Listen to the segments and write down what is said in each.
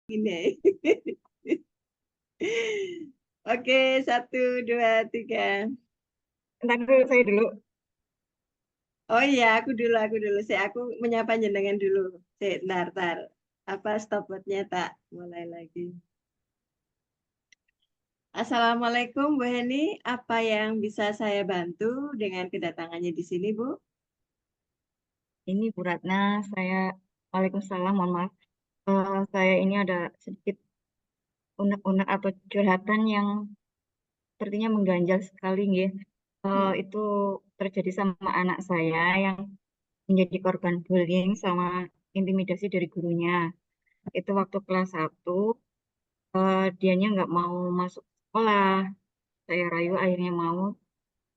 Ini. Oke, 1, 2, 3. Entar dulu, saya dulu. Oh iya, aku dulu. Aku menyapa jenengan dulu. Ntar. Apa stopwatchnya tak mulai lagi. Assalamualaikum Bu Heni, apa yang bisa saya bantu dengan kedatangannya di sini Bu? Ini Bu Ratna, saya Waalaikumsalam, mohon maaf. Saya ini ada sedikit unek-unek atau curhatan yang sepertinya mengganjal sekali, nggih. Hmm. Itu terjadi sama anak saya yang menjadi korban bullying sama intimidasi dari gurunya. Itu waktu kelas 1, dianya nggak mau masuk sekolah. Saya rayu akhirnya mau.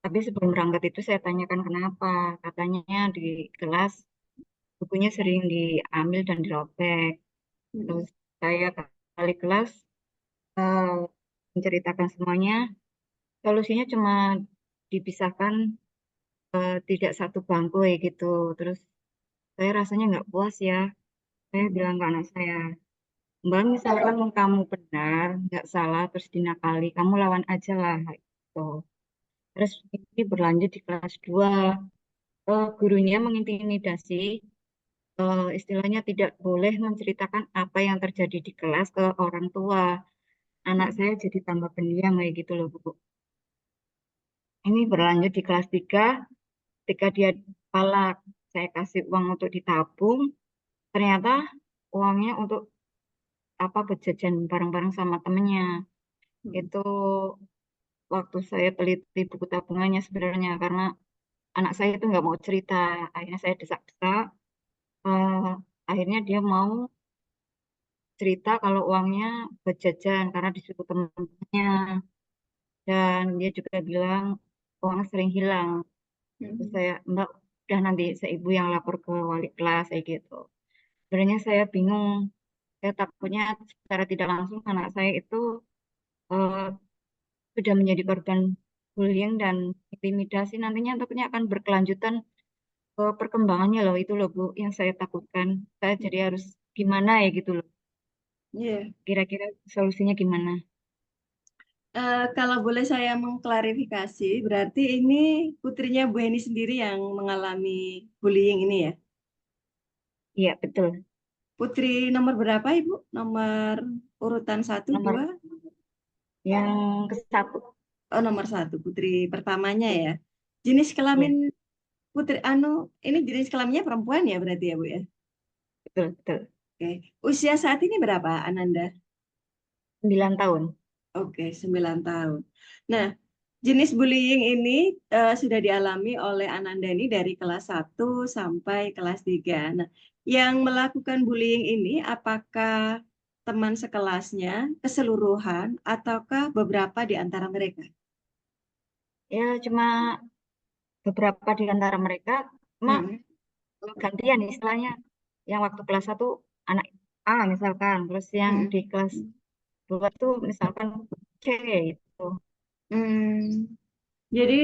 Tapi sebelum berangkat itu saya tanyakan kenapa. Katanya di kelas bukunya sering diambil dan dirobek. Hmm. Terus saya kali kelas eh, menceritakan semuanya. Solusinya cuma dipisahkan, tidak satu bangku ya gitu. Terus saya rasanya nggak puas ya. Saya bilang ke anak saya, Mbak, misalkan kamu benar, nggak salah, terus dinakali, kamu lawan aja lah. Gitu. Terus ini berlanjut di kelas 2. Gurunya mengintimidasi, istilahnya tidak boleh menceritakan apa yang terjadi di kelas ke orang tua. Anak Hmm. saya jadi tambah pendiam kayak gitu loh, Bu. Ini berlanjut di kelas 3, ketika dia palak, saya kasih uang untuk ditabung, ternyata uangnya untuk apa berjajan bareng-bareng sama temennya. Hmm. Itu waktu saya teliti buku tabungannya sebenarnya, karena anak saya itu nggak mau cerita. Akhirnya saya desak-desak, eh, akhirnya dia mau cerita kalau uangnya berjajan karena disuruh teman-temannya. Dan dia juga bilang uangnya sering hilang. Terus Hmm. saya, Mbak, udah nanti seibu yang lapor ke wali kelas kayak gitu. Sebenarnya saya bingung. Saya takutnya secara tidak langsung anak saya itu eh, sudah menjadi korban bullying dan intimidasi. Nantinya takutnya akan berkelanjutan ke perkembangannya loh. Itu loh Bu yang saya takutkan. Saya jadi harus gimana ya gitu loh. Iya. Kira-kira solusinya gimana? Kalau boleh saya mengklarifikasi, berarti ini putrinya Bu Heni sendiri yang mengalami bullying ini ya? Iya betul. Putri nomor berapa Ibu? Nomor urutan satu, Nomor dua? yang ke satu. Oh, nomor satu, putri pertamanya ya. Jenis Ya kelamin putri, ini jenis kelaminnya perempuan ya berarti ya Bu ya? betul betul. Oke. Usia saat ini berapa Ananda? 9 tahun. Oke, 9 tahun. Nah, jenis bullying ini sudah dialami oleh Ananda ini dari kelas 1 sampai kelas 3. Nah, yang melakukan bullying ini apakah teman sekelasnya keseluruhan ataukah beberapa di antara mereka? Ya cuma beberapa di antara mereka, cuma Hmm. gantian istilahnya. Yang waktu kelas 1 anak A misalkan, terus yang Hmm. di kelas 2 tuh misalkan C itu. Hmm. Jadi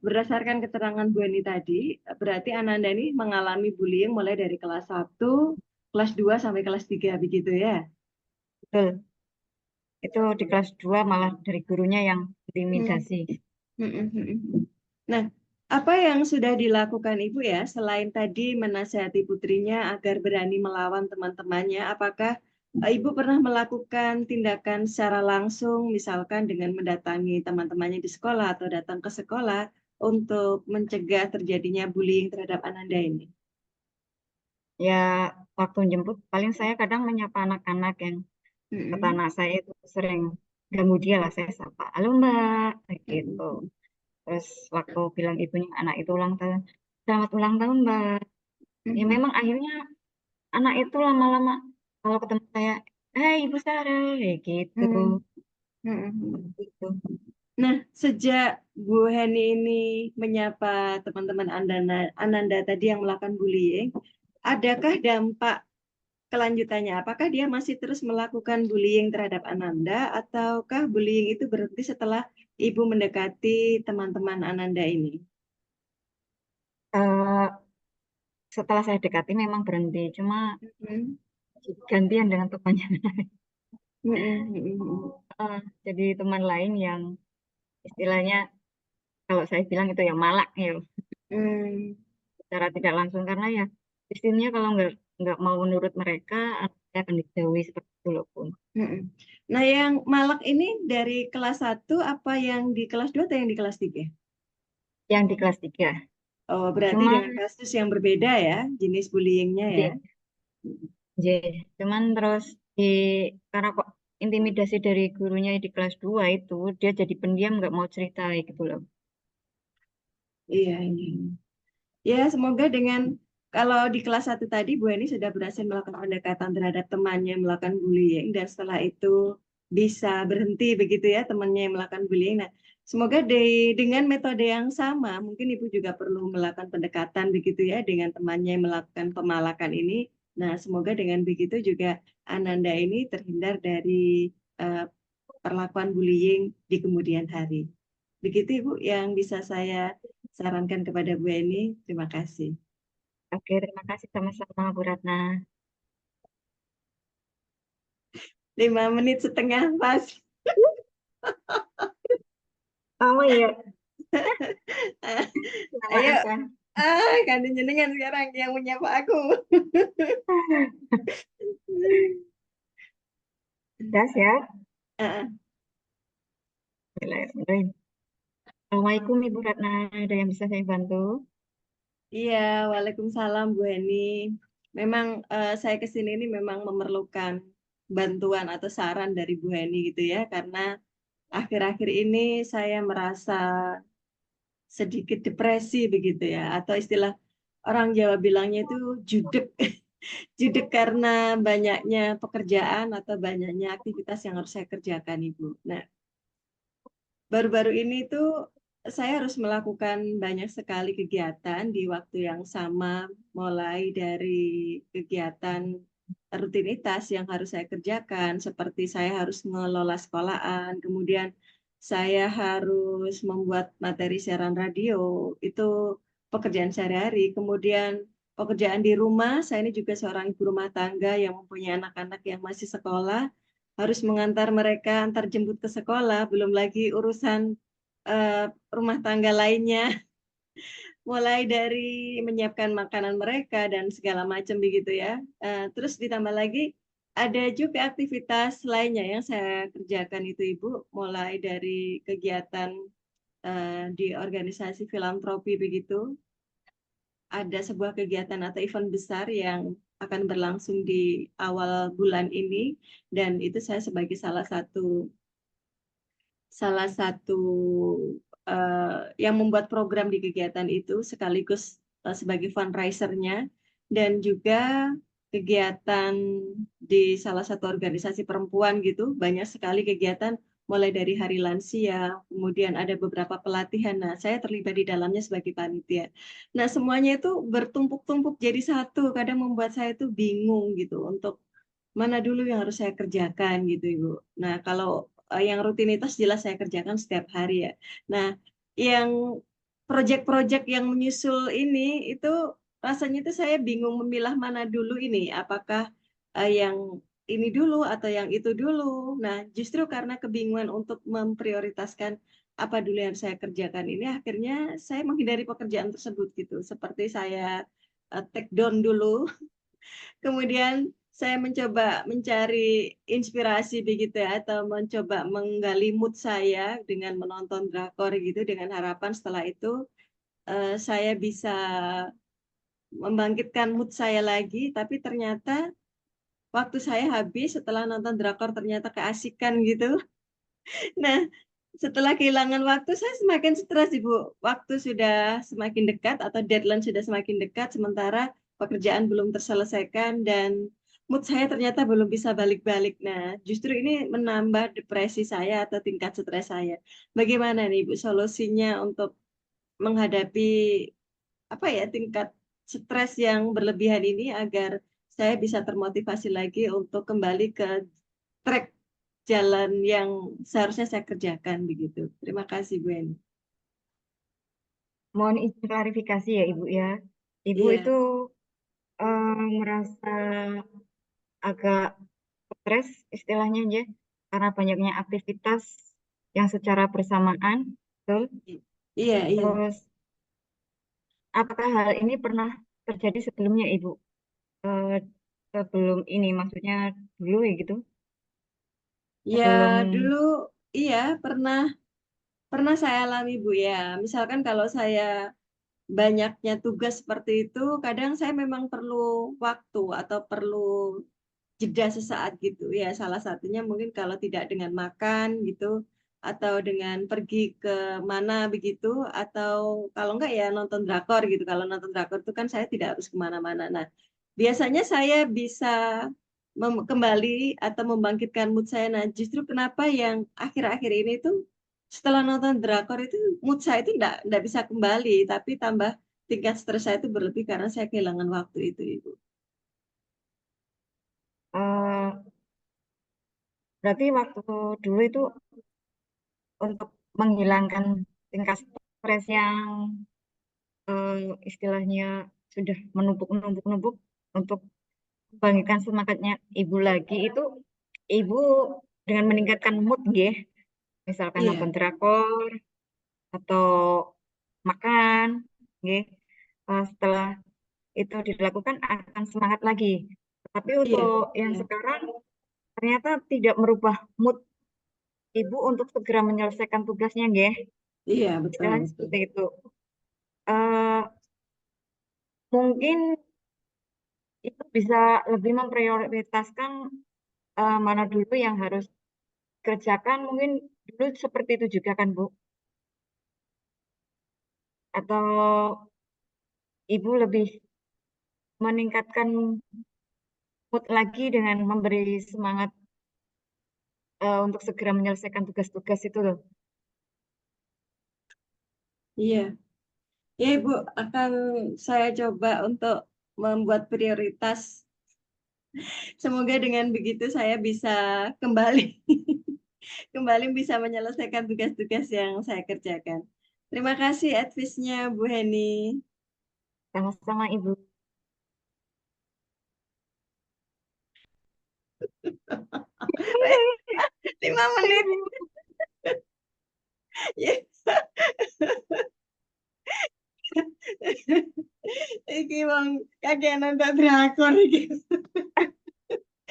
berdasarkan keterangan Bu Eni tadi, berarti Ananda ini mengalami bullying mulai dari kelas 1, kelas 2 sampai kelas 3 begitu ya? Betul. Itu di kelas 2 malah dari gurunya yang Hmm. intimidasi. Hmm, hmm, hmm, hmm. Nah, apa yang sudah dilakukan Ibu ya selain tadi menasihati putrinya agar berani melawan teman-temannya, apakah Ibu pernah melakukan tindakan secara langsung misalkan dengan mendatangi teman-temannya di sekolah atau datang ke sekolah untuk mencegah terjadinya bullying terhadap Ananda ini? Ya waktu jemput paling saya kadang menyapa anak-anak yang kata Hmm, anak saya itu sering ganggu dia lah, saya sapa, halo Mbak, kayak gitu. hmm, Terus waktu bilang ibunya anak itu ulang tahun, selamat ulang tahun Mbak. Ya hmm, memang akhirnya anak itu lama-lama kalau ketemu saya, Ibu Sarah, kayak gitu. hmm, hmm, hmm. Gitu. Nah, sejak Bu Heni ini menyapa teman-teman Ananda tadi yang melakukan bullying, adakah dampak kelanjutannya? Apakah dia masih terus melakukan bullying terhadap Ananda, ataukah bullying itu berhenti setelah Ibu mendekati teman-teman Ananda ini? Eh, Setelah saya dekati memang berhenti, cuma Hmm. gantian dengan temannya. Mm-mm, mm-mm, Jadi teman lain yang istilahnya kalau saya bilang itu ya malak ya, mm, secara tidak langsung karena ya istilahnya kalau nggak mau menurut mereka akan dijauhi seperti itu loh Bun. mm-mm. Nah, yang Malak ini dari kelas 1 apa yang di kelas 2 atau yang di kelas 3? Yang di kelas 3. Oh, berarti Cuman dengan kasus yang berbeda ya, jenis bullyingnya ya. di, cuman terus di karena kok intimidasi dari gurunya di kelas 2 itu dia jadi pendiam nggak mau cerita gitu loh. Iya, ini. Ya, semoga dengan kalau di kelas 1 tadi Bu Eni sudah berhasil melakukan pendekatan terhadap temannya yang melakukan bullying dan setelah itu bisa berhenti begitu ya temannya yang melakukan bullying. Nah, semoga dengan metode yang sama mungkin Ibu juga perlu melakukan pendekatan begitu ya dengan temannya yang melakukan pemalakan ini. Nah, semoga dengan begitu juga Ananda ini terhindar dari eh, perlakuan bullying di kemudian hari. Begitu Ibu yang bisa saya sarankan kepada Bu Eni. Terima kasih. Oke, terima kasih sama-sama Bu Ratna. 5 menit setengah pas. Oh iya, lama Ayo, aja. kan jenengan sekarang yang menyapa aku. Das ya. Ah, Bismillahirrahmanirrahim. Assalamualaikum Ibu Ratna, ada yang bisa saya bantu? iya, Waalaikumsalam Bu Eni. Memang saya ke sini ini memang memerlukan bantuan atau saran dari Bu Eni gitu ya, karena akhir-akhir ini saya merasa sedikit depresi begitu ya, atau istilah orang Jawa bilangnya itu judek. Judek karena banyaknya pekerjaan atau banyaknya aktivitas yang harus saya kerjakan, Ibu. Nah, baru-baru ini tuh saya harus melakukan banyak sekali kegiatan di waktu yang sama, mulai dari kegiatan rutinitas yang harus saya kerjakan, seperti saya harus mengelola sekolahan, kemudian saya harus membuat materi siaran radio, itu pekerjaan sehari-hari. Kemudian pekerjaan di rumah, saya ini juga seorang ibu rumah tangga yang mempunyai anak-anak yang masih sekolah, harus mengantar mereka antar jemput ke sekolah, belum lagi urusan eh, rumah tangga lainnya, mulai dari menyiapkan makanan mereka dan segala macam begitu ya. Terus ditambah lagi ada juga aktivitas lainnya yang saya kerjakan itu Ibu, mulai dari kegiatan di organisasi filantropi begitu. Ada sebuah kegiatan atau event besar yang akan berlangsung di awal bulan ini dan itu saya sebagai salah satu yang membuat program di kegiatan itu sekaligus sebagai fundraisernya dan juga kegiatan di salah satu organisasi perempuan gitu banyak sekali kegiatan mulai dari hari lansia kemudian ada beberapa pelatihan. Nah, saya terlibat di dalamnya sebagai panitia. Nah, semuanya itu bertumpuk-tumpuk jadi satu, kadang membuat saya itu bingung gitu untuk mana dulu yang harus saya kerjakan gitu Ibu. Nah, kalau yang rutinitas jelas saya kerjakan setiap hari ya. Nah, yang proyek-proyek yang menyusul ini itu rasanya itu saya bingung memilah mana dulu ini, apakah yang ini dulu atau yang itu dulu. Nah, justru karena kebingungan untuk memprioritaskan apa dulu yang saya kerjakan ini, akhirnya saya menghindari pekerjaan tersebut gitu. Seperti saya take down dulu. Kemudian saya mencoba mencari inspirasi begitu ya, atau mencoba menggali mood saya dengan menonton drakor gitu, dengan harapan setelah itu saya bisa membangkitkan mood saya lagi, tapi ternyata waktu saya habis setelah nonton drakor ternyata keasikan gitu. Nah, setelah kehilangan waktu, saya semakin stres, Ibu. Waktu sudah semakin dekat atau deadline sudah semakin dekat, sementara pekerjaan belum terselesaikan dan mood saya ternyata belum bisa balik-balik. Nah, justru ini menambah depresi saya atau tingkat stres saya. Bagaimana nih, Ibu, solusinya untuk menghadapi apa ya tingkat stres yang berlebihan ini agar saya bisa termotivasi lagi untuk kembali ke track jalan yang seharusnya saya kerjakan begitu. Terima kasih Bu Eni. Mohon izin klarifikasi ya Ibu ya. Ibu itu Iya, merasa agak stres istilahnya ya, karena banyaknya aktivitas yang secara bersamaan, betul. Iya, iya. Terus, apakah hal ini pernah terjadi sebelumnya, Ibu? Eh, Sebelum ini, maksudnya dulu ya gitu, Ya, sebelum. dulu iya pernah pernah saya alami Bu ya. Misalkan kalau saya banyaknya tugas seperti itu, kadang saya memang perlu waktu atau perlu jeda sesaat gitu ya. Salah satunya mungkin kalau tidak dengan makan gitu, atau dengan pergi ke mana begitu, atau kalau enggak ya nonton drakor gitu. Kalau nonton drakor itu kan saya tidak harus kemana-mana. Nah, biasanya saya bisa kembali atau membangkitkan mood saya. Nah, justru kenapa yang akhir-akhir ini tuh setelah nonton drakor itu mood saya itu enggak bisa kembali, tapi tambah tingkat stres saya itu berlebih karena saya kehilangan waktu itu, Ibu. eh, Berarti waktu dulu itu untuk menghilangkan tingkat stres yang istilahnya sudah menumpuk-numpuk-numpuk, untuk membangkitkan semangatnya Ibu lagi itu, Ibu dengan meningkatkan mood nggih, misalkan nonton Iya, drakor atau makan nggih. Setelah itu dilakukan akan semangat lagi. Tapi iya, untuk yang iya. sekarang ternyata tidak merubah mood Ibu untuk segera menyelesaikan tugasnya nggih. Iya, betul, Istilahnya betul. seperti itu. Eh, Mungkin itu bisa lebih memprioritaskan mana dulu yang harus kerjakan, mungkin dulu seperti itu juga kan Bu? Atau Ibu lebih meningkatkan mood lagi dengan memberi semangat untuk segera menyelesaikan tugas-tugas itu loh. Iya. Ya, Ibu, akan saya coba untuk membuat prioritas. Semoga dengan begitu saya bisa kembali kembali bisa menyelesaikan tugas-tugas yang saya kerjakan. Terima kasih advice-nya, Bu Heni. Sama-sama Ibu. 5 menit. Ya. Iki wong kakean nonton drakor iki.